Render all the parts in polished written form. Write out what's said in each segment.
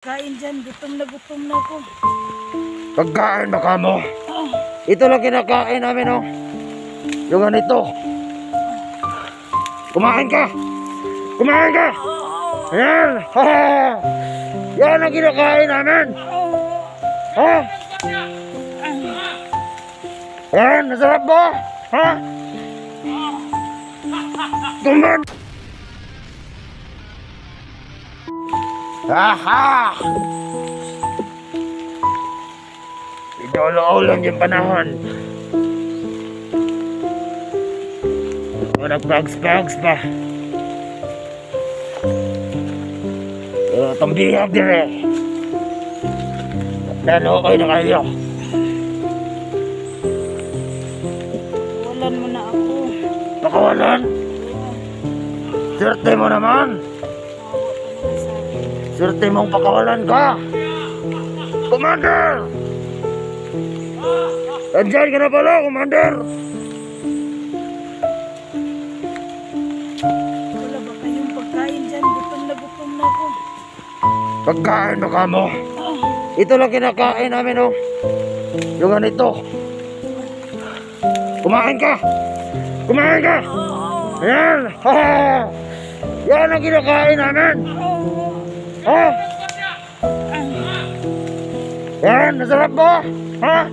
Kain dyan, gutom na ako. Pagkain ba ka mo? Ito lang kinakain namin, oh. Yung ganito. Kumain ka! Kumain ka! Ayan! Yan ang kinakain namin! Ha? Ayan, nasarap ba? Ha? Kumain! Aha! Idolo-ulan yung panahon. Nagpags-pags pa. Tambihag dire. Lalo okay na kayo. Walan mo na ako. Nakawalan? Swerte mo naman. Swerte mong pakawalan ka. Commander! Andyan ka na pala, Commander! Wala ba kayong pagkain dyan? Gutom na ako. Pagkain ba ka mo? Ito lang kinakain namin, oh. Yung ganito. Kumain ka! Kumain ka! Ayan! Yan ang kinakain namin! Ha? Yan, nasarap ba? Ha?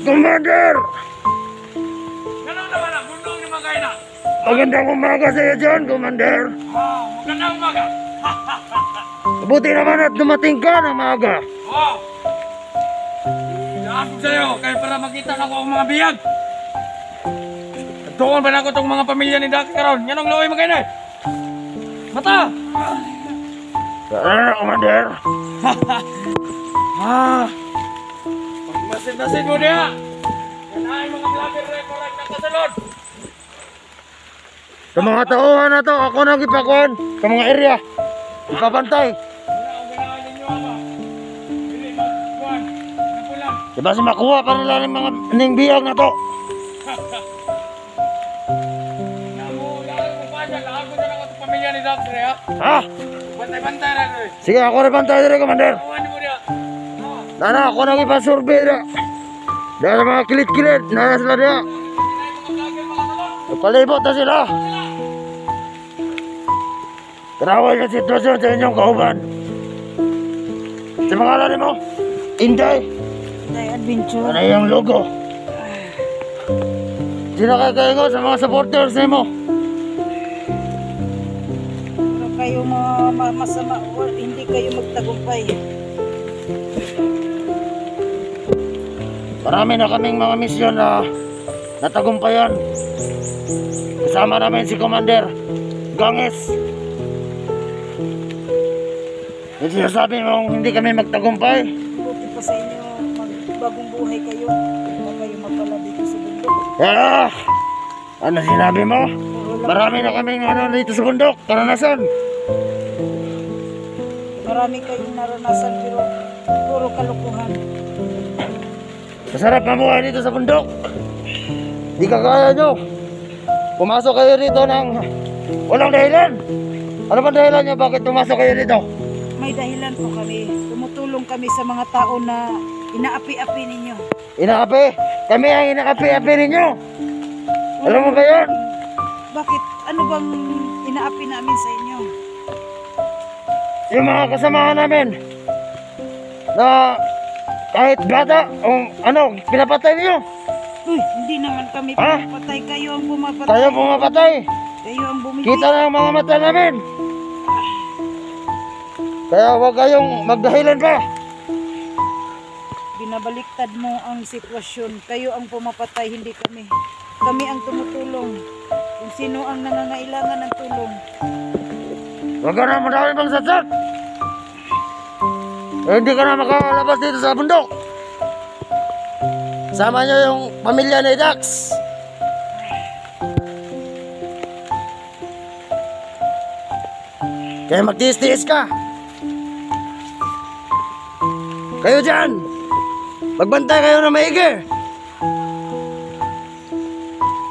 Commander! Ganun naman ang bundong ni Magayna. Magandang umaga sa iyo dyan, Commander. Magandang umaga. Mabuti naman at dumating ka ng maaga. Wow. Ako sa'yo, kaya para makita na ko ang mga biyag. Doon ba na ako itong mga pamilya ni Daki karon? Yan ang laway Magayna. Mata! Ano, Commander? Pagmasid-masid mo niya. Yan ay mga vlogger record na kasalod. Sa mga tauhan na to, ako nang ipakuan sa mga area. Ipabantay. Wala akong ganahan ninyo ama. Pili magkuhan. Napulang. Diba si makuha pa nila ng mga biyag na to. Wala akong panya. Lago na lang ako itong pamilya ni Daki ha. Ha? Bantay-bantay na rin. Sige, ako rin bantay dire, Commander. Awan mo niya. Nana, ako nang ipasurvey dire. Dahil sa mga kilit-kilit, nana sila dire. Palibot na sila. Karawal yung sitwasyon sa inyong kauban. Sa pangalan mo? Inday. Day adventure. Ano yung logo? Sino kayo kayo sa mga supporters mo? Wala kayo masama. Hindi kayo magtagumpay. Marami na kaming mga misyon na natagumpayan. Kasama namin si Commander Ganges. Yung sinasabi mong hindi kami magtagumpay. Buti pa sa inyo, magbagong buhay kayo. Huwag kayo magpala dito sa bundok. Ano sinabi mo? Marami na kaming dito sa bundok, karanasan. Marami kayong naranasan pero puro kalokohan. Masarap na buhay dito sa bundok. Di kagaya nyo. Pumasok kayo dito ng walang dahilan. Ano ba dahilan nyo? Bakit pumasok kayo dito? May dahilan po kami. Tumutulong kami sa mga tao na inaapi-api ninyo. Inaapi? Kami ang inaapi-api ninyo. Alam mo ba yun? Bakit? Ano bang inaapi namin sa inyo? Yung mga kasamahan namin na kahit bata o pinapatay niyo. Uy, hindi naman kami Ha? pumapatay. Kayo ang pumapatay. Tayo pumapatay. Kayo ang bumibig. Kita na ang mga mata namin. Kaya huwag kayong magdahilan pa. Binabaliktad mo ang sitwasyon. Kayo ang pumapatay, hindi kami. Kami ang tumutulong. Kung sino ang nangangailangan ng tulong. Huwag ka na marami pang satsat. Hindi ka na makalabas dito sa bundok. Sama nyo yung pamilya ni Dax. Kaya magtiis-tiis ka. Kayo dyan, magbantay kayo na maigi.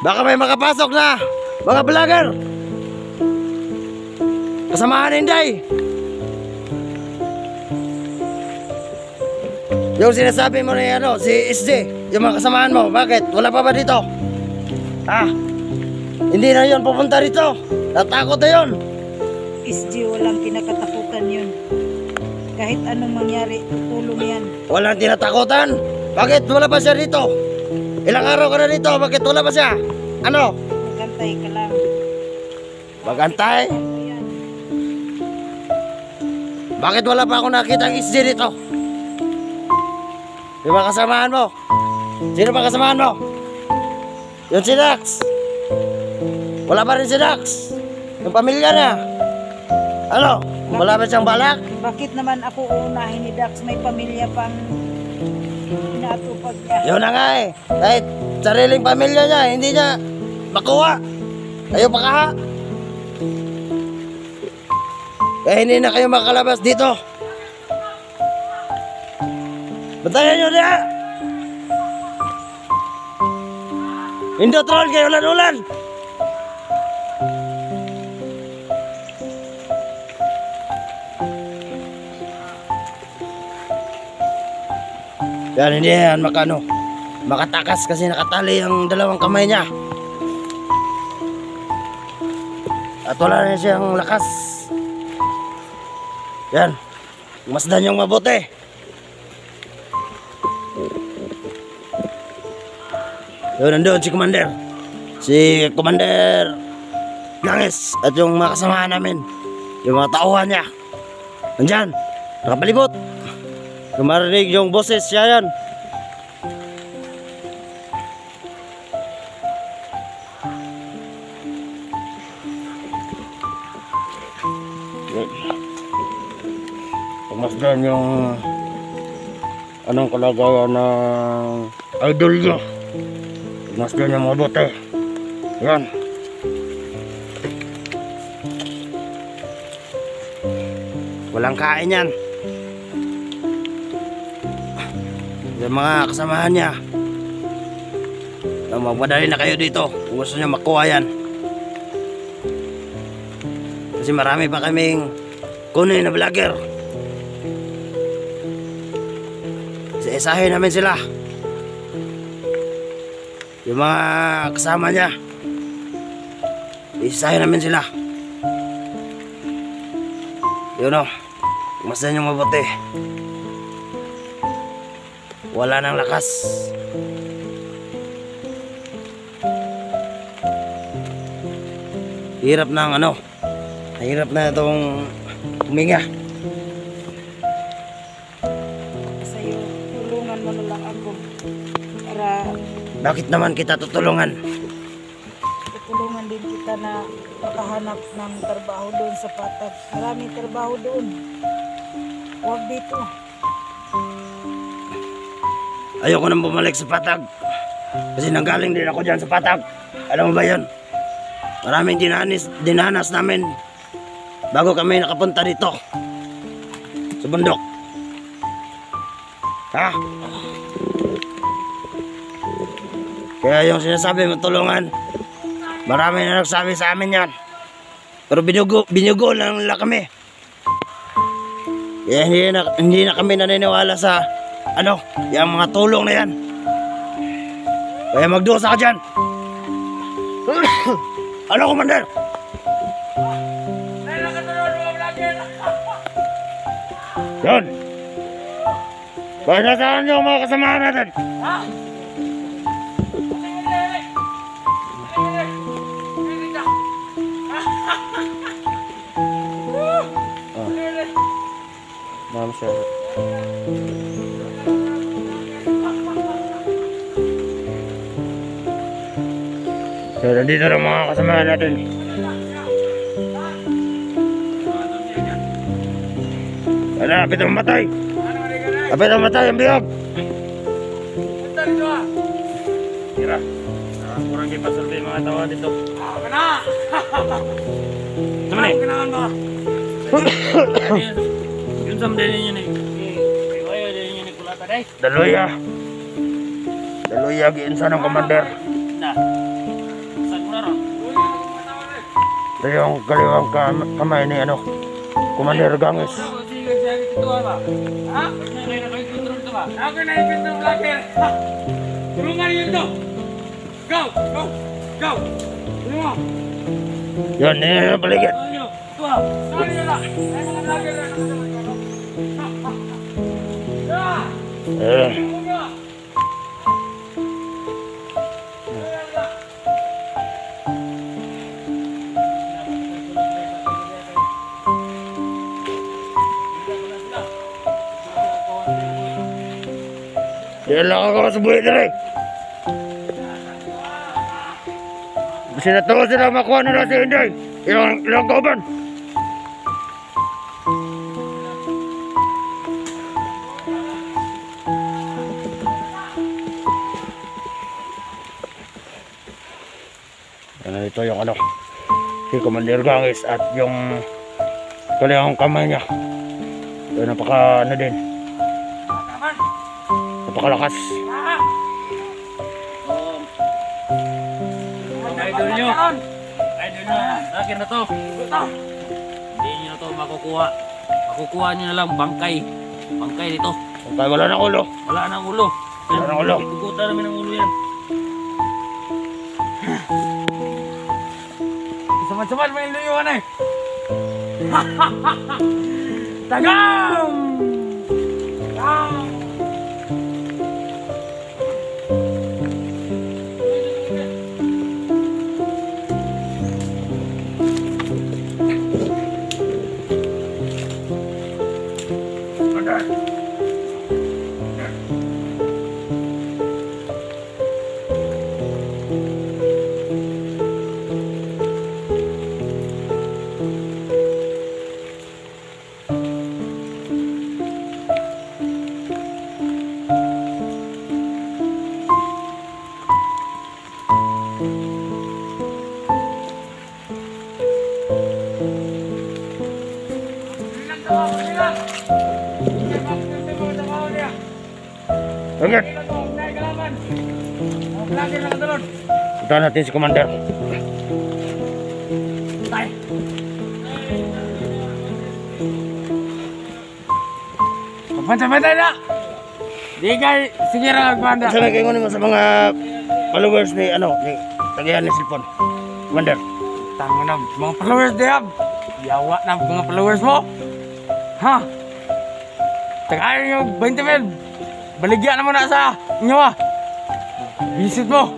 Baka may makapasok na mga vlogger. Kasamahan ni Inday. Yung sinasabi mo na ano, si SJ, yung mga kasamahan mo, bakit? Wala pa ba dito? Ha? Hindi na yun pupunta dito. Natakot na yun. SG, walang kinakatakutan yun. Kahit anong mangyari, tutulong yan. Walang tinatakutan. Bakit wala pa siya dito? Ilang araw ka na dito, bakit wala pa siya? Ano? Magantay ka lang. Magantay? Ayan. Bakit wala pa ako nakita ang SJ dito? Yung mga kasamahan mo? Sino ba kasamahan mo? Yung si Dax? Wala pa rin si Dax? Yung pamilya na? Ano? Wala ba siyang balak? Bakit naman ako uunahin ni Dax? May pamilya pang inatupag niya. Yun na nga eh. Kahit sariling pamilya niya, hindi niya makuha. Kayo pa kaha. Kaya hindi na kayo makalabas dito. Bantayan nyo niya! Indotron kayo ulan-ulan! Yan, hindi yan makatakas kasi nakatali ang dalawang kamay niya. At wala na siyang lakas. Yan, masdan yung mabuti. Yun, nandun si Commander. Si Commander Gangis at yung mga kasamahan namin. Yung mga tauhan niya. Nandyan, nakapalibot. Kung marinig yung boses, siya yan. Pumasdan yung anong kalagayan ng idol niya. Pumasdan yung mabuti. Yan. Walang kain yan. Yung mga kasamahan niya, magpadali na kayo dito kung gusto niyo makuha yan. Kasi marami pa kaming kunin na vlogger. Isa-isahin namin sila. Yung mga kasama niya, isa-isahin namin sila. Yun o, mas na niyong mabuti. Wala nang lakas. Hirap ng ano, hirap na itong huminga. Sa'yo, tulungan mo na lang ako. Para Bakit naman kita tutulungan? tutulungan din kita na makahanap ng trabaho doon sa Patag. Maraming trabaho doon. Huwag dito. Ayoko nang bumalik sa Patag. Kasi nanggaling din ako dyan sa Patag. Alam mo ba yun? Maraming dinanas namin bago kami nakapunta dito sa bundok. Ha? Kaya yung sinasabi mo tulungan, marami na nagsabi sa amin yan. Pero binugo lang nila kami. Kaya hindi na kami naniniwala sa yung mga tulong na yan. Kaya magdusa ka dyan. Ano, Commander? Yun. Bakit nasaan yung mga kasamahan natin? Ma'am, sir. So, nandito na mga kasamahan natin. Wala, kapit ang matay. Kapit ang matay, ang biyag. Tira. Kurang kipasulbi yung mga tawa dito. Sama ni? Yun samday ninyo ni. Ayaw din ninyo ni kulata day. Daluya. Daluya, giinsa ng Commander. Na. Ito yung kaliwang kamay ni Commander Gangis. ba? Ako na ibig ng vlogger. Tulungan niyo ito. Go! Go! Go! Tulungan! Yun, yun yung paligid. Tulungan niyo. Ito ha. Tulungan niyo na. Ay mga vlogger na. Tulungan niyo. Yan lang ako sa buhay nila eh. Kasi natuwa sila makuha nila si Inday. Ilang kauban. Yan ito yung ano, si Commander Gangis at yung kalihang kamay niya. Yan napaka ano din. Napakalakas. Idol nyo. Idol nyo. Akin na to. Hindi nyo na to makukuha. Makukuha nyo na lang bangkay. Bangkay dito. Okay, wala na ulo. Wala nang ulo. Wala nang ulo. Ikukutan namin ang ulo yan. Saman-saman may luyuan eh. Tagam! Tagam! Okay. Punta natin si Commander. Pantay-pantay na! Di kay, sige na magbanda. Sabi kayo mo sa mga followers ni ano, ni Tagayan ni Silpon. Commander. Tango na, mga followers Dehab. Yawa na mga followers mo. Ha? Tagayin yung 20 mil. Baligyan naman na sa inyo ah. Visit mo.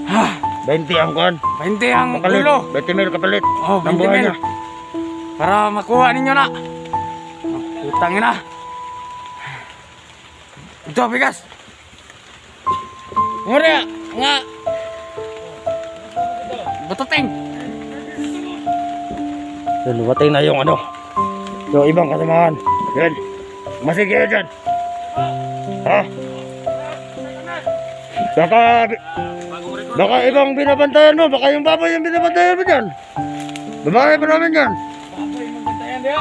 Ha? 20 ang kuhan. 20 ang Kapalit. ulo. 20 mil kapalit. Oh, ng 20 buhay mil. niya. Para makuha ninyo na. Utangin na. Ito, bigas. Nguri nga. Batuting. Yun, watay na yung ano. Yung ibang kasamahan. Yan. Masig kayo dyan. Ha? Baka ibang binabantayan mo. Baka yung baboy yung binabantayan mo dyan. Babae pa namin yan. Baboy, magbantayan diya.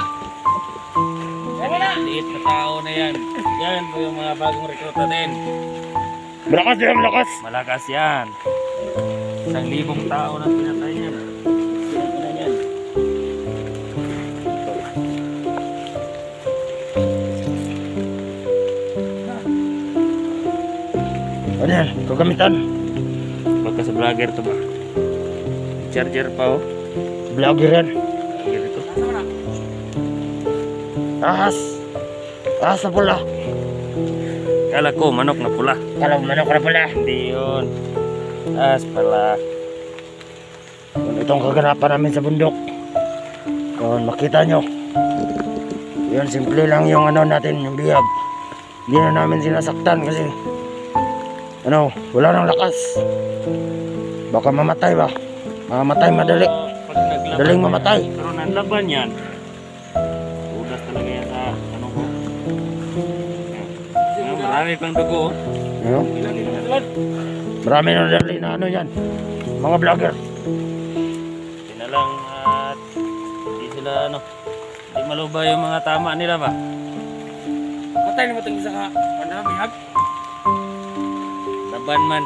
Yan na. Liit na tao na yan. Yan po yung mga bagong rekruta din. Malakas yan, malakas. Malakas yan. 1,000 tao na pinatay yan. Ano yan? Kagamitan. Baka sa vlogger to ba? Charger pa oh. Vlogger yan. Vlogger ito. Ahas. Ahas na pula. Kala ko manok na pula. Kala mo manok na pula. Hindi yun. As pala. Itong kaganapan namin sa bundok. Kung makita nyo. Yun, simple lang yung ano natin, yung bihab. Hindi na namin sinasaktan kasi ano, wala nang lakas. Baka mamatay ba? Mamatay madali. Pag naglaban Daling yan, mamatay. pero nanlaban yan. Udas talaga yan sa ano ko. Marami pang dugo oh. Ano? Marami na dali na ano yan. Mga vlogger. Hindi na lang at hindi sila ano. Hindi malubay yung mga tama nila ba? Patay na mo itong isa ka. Ano bihag? Laban man.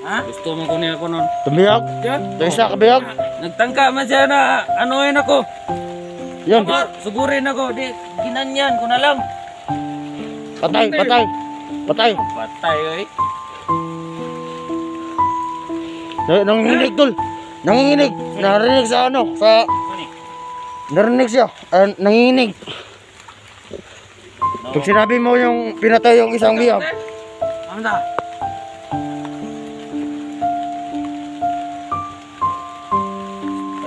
Ha? Gusto mo kunin ako nun. Tumihag. Diyan? Yung isa kabihag. Nagtangka man siya na anuhin ako. Yun. Sugurin ako. Di, ginanyan ko na lang. Patay, patay. Patay. Patay, oy. Nanginginig, tol. Nanginginig. Narinig sa ano, sa... Narinig siya. Nanginginig. Pag sinabi mo yung pinatay yung isang bihag. Amda.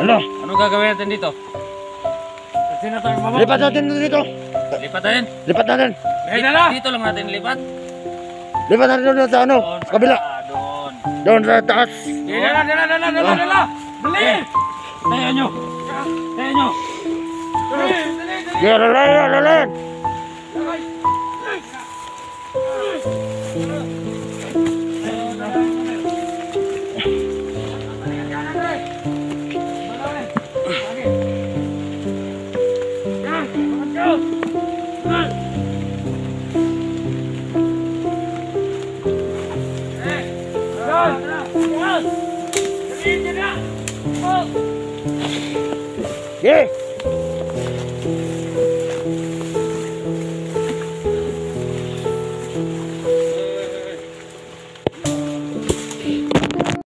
Ano? Ano gagawin natin dito? Kasi na tayo baba. Lipat natin dito. Lipat natin. Lipat natin. Dito lang natin lipat. Lipat natin doon sa ano, sa kabila. Doon. Doon sa taas. Dala. Dali. Tayo nyo. Tayo nyo. Yeah, lalayan. Yeah.